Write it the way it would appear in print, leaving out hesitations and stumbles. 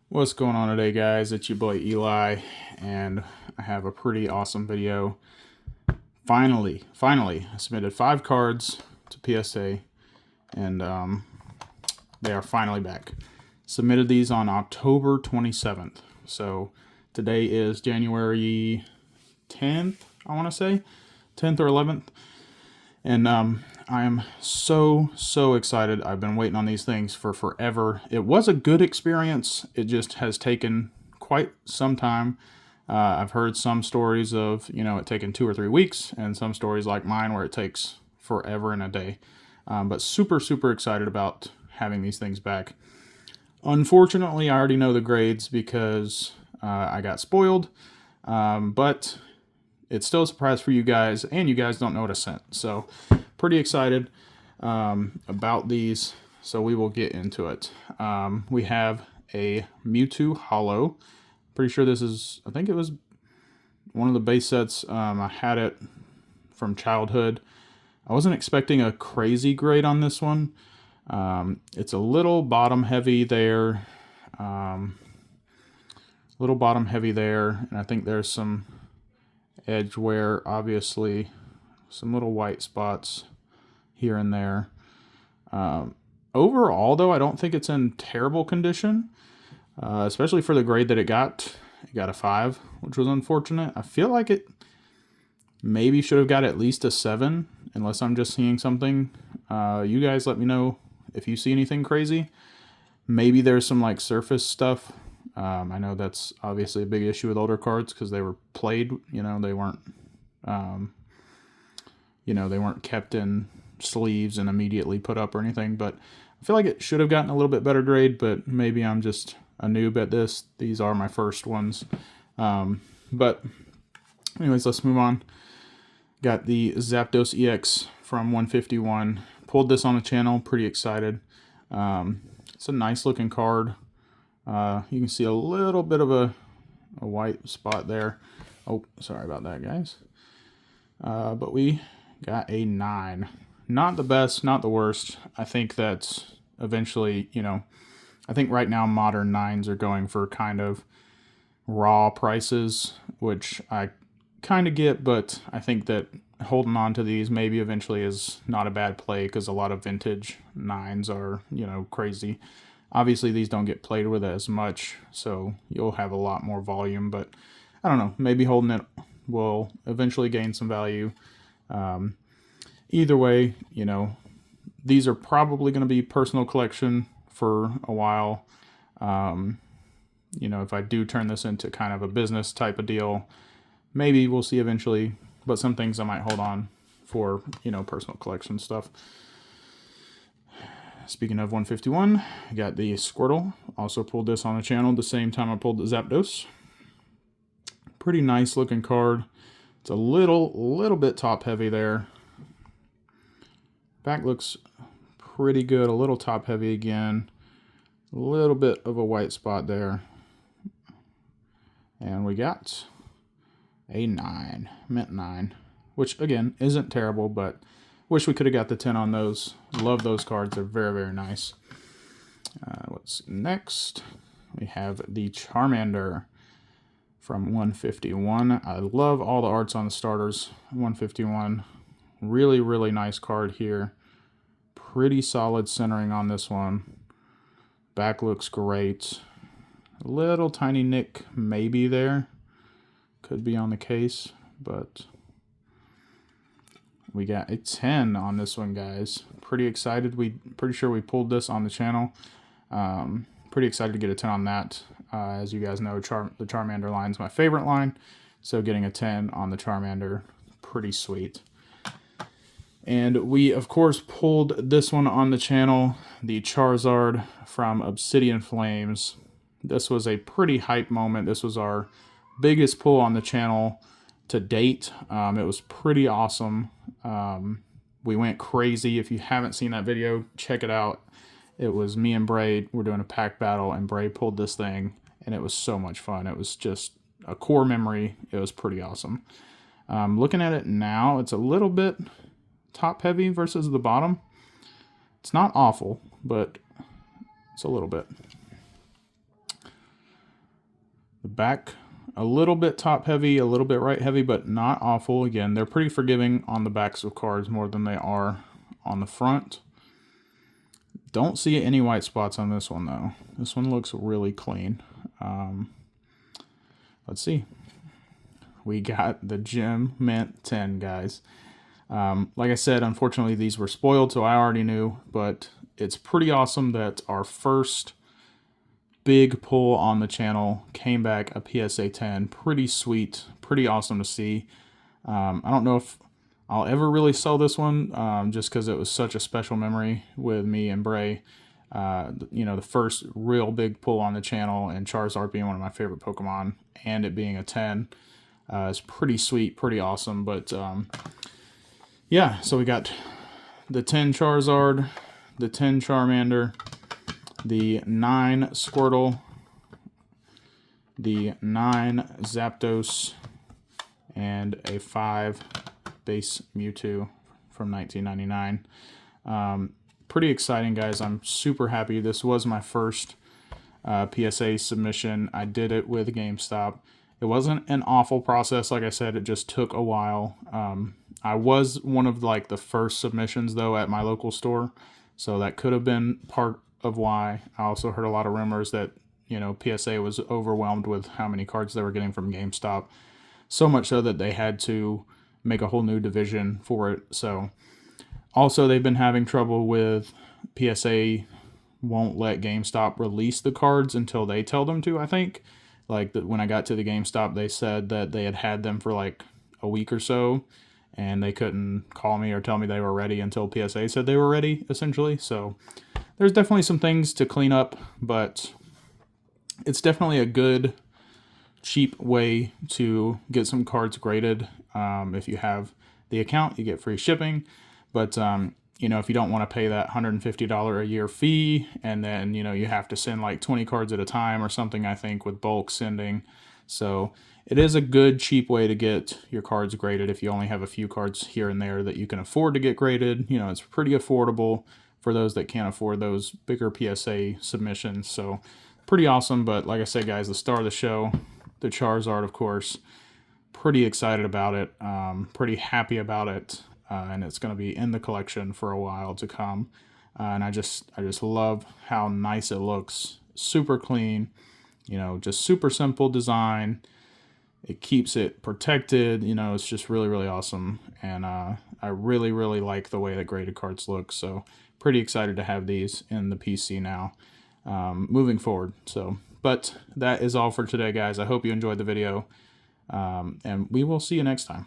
What's going on today, guys? It's your boy Eli, and I have a pretty awesome video. Finally, I submitted 5 cards to PSA, and they are finally back. Submitted these on October 27th. So today is January 10th, I want to say, 10th or 11th. And I am so excited. I've been waiting on these things for forever. It was a good experience. It just has taken quite some time. I've heard some stories of, it taking 2 or 3 weeks, and some stories like mine where it takes forever and a day. But super excited about having these things back. Unfortunately, I already know the grades because I got spoiled. But it's still a surprise for you guys, and you guys don't know what I sent. So pretty excited about these, so we will get into it. We have a Mewtwo Holo. Pretty sure this is, I think it was one of the base sets. I had it from childhood. I wasn't expecting a crazy grade on this one. It's a little bottom heavy there. And I think there's some edge wear, obviously, some little white spots here and there. Overall, though, I don't think it's in terrible condition, especially for the grade that it got. It got a 5, which was unfortunate. I feel like it maybe should have got at least a 7, unless I'm just seeing something. You guys let me know if you see anything crazy. Maybe there's some like surface stuff. I know that's obviously a big issue with older cards because they were played. They weren't, they weren't kept in sleeves and immediately put up or anything. But I feel like it should have gotten a little bit better grade. But maybe I'm just a noob at this. These are my first ones. But anyways, let's move on. Got the Zapdos EX from 151. Pulled this on the channel. Pretty excited. It's a nice looking card. You can see a little bit of a white spot there. Oh, sorry about that, guys. But we got a 9. Not the best, not the worst. I think that's eventually, I think right now modern 9s are going for kind of raw prices, which I kind of get, but I think that holding on to these maybe eventually is not a bad play because a lot of vintage 9s are, crazy. Obviously, these don't get played with as much, so you'll have a lot more volume, but I don't know. Maybe holding it will eventually gain some value. Either way, these are probably going to be personal collection for a while. If I do turn this into kind of a business type of deal, maybe we'll see eventually, but some things I might hold on for, personal collection stuff. Speaking of 151, I got the Squirtle. Also pulled this on the channel the same time I pulled the Zapdos. Pretty nice looking card. It's a little bit top heavy there. Back looks pretty good. A little top heavy again. A little bit of a white spot there. And we got a 9, mint 9, which again isn't terrible, but wish we could have got the 10 on those. Love those cards. They're very nice. What's next? We have the Charmander from 151. I love all the arts on the starters. 151. Really nice card here. Pretty solid centering on this one. Back looks great. A little tiny nick maybe there. Could be on the case, but we got a 10 on this one, guys. Pretty excited. Pretty sure we pulled this on the channel. Pretty excited to get a 10 on that. As you guys know, the Charmander line is my favorite line, so getting a 10 on the Charmander, pretty sweet. And we, of course, pulled this one on the channel, the Charizard from Obsidian Flames. This was a pretty hype moment. This was our biggest pull on the channel to date. It was pretty awesome. We went crazy. If you haven't seen that video, check it out. It was me and Bray. We're doing a pack battle, and Bray pulled this thing, and it was so much fun. It was just a core memory. It was pretty awesome. Looking at it now, it's a little bit top heavy versus the bottom. It's not awful, but it's a little bit. back a little bit top heavy, a little bit right heavy, but not awful. Again, they're pretty forgiving on the backs of cards more than they are on the front. Don't see any white spots on this one though. This one looks really clean. Let's see. We got the Gem Mint 10, guys. Like I said, unfortunately these were spoiled, so I already knew, but it's pretty awesome that our first big pull on the channel came back a PSA 10. Pretty sweet, pretty awesome to see. I don't know if I'll ever really sell this one, just because it was such a special memory with me and Bray. You know, the first real big pull on the channel, and Charizard being one of my favorite Pokemon, and it being a 10. It's pretty sweet, pretty awesome. But yeah, so we got the 10 Charizard, the 10 Charmander, the 9 Squirtle, the 9 Zapdos, and a 5 base Mewtwo from 1999. Pretty exciting, guys. I'm super happy. This was my first PSA submission. I did it with GameStop. It wasn't an awful process. Like I said, it just took a while. I was one of like the first submissions though at my local store, so that could have been part of why. I also heard a lot of rumors that, you know, PSA was overwhelmed with how many cards they were getting from GameStop, so much so that they had to make a whole new division for it. So also they've been having trouble with PSA won't let GameStop release the cards until they tell them to, I think. Like when I got to the GameStop, they said that they had them for like a week or so, and they couldn't call me or tell me they were ready until PSA said they were ready, essentially. So there's definitely some things to clean up, but it's definitely a good, cheap way to get some cards graded. If you have the account, you get free shipping. But you know, if you don't want to pay that $150 a year fee, and then, you know, you have to send like 20 cards at a time or something, I think, with bulk sending. So it is a good, cheap way to get your cards graded if you only have a few cards here and there that you can afford to get graded. You know, it's pretty affordable for those that can't afford those bigger PSA submissions. So pretty awesome. But like I said, guys, the star of the show, the Charizard, of course. Pretty excited about it. Pretty happy about it. And it's going to be in the collection for a while to come. And I just love how nice it looks. Super clean, you know, just super simple design. It keeps it protected. You know, it's just really, really awesome. And I really, really like the way that graded cards look. So pretty excited to have these in the PC now, moving forward. So, but that is all for today, guys. I hope you enjoyed the video. And we will see you next time.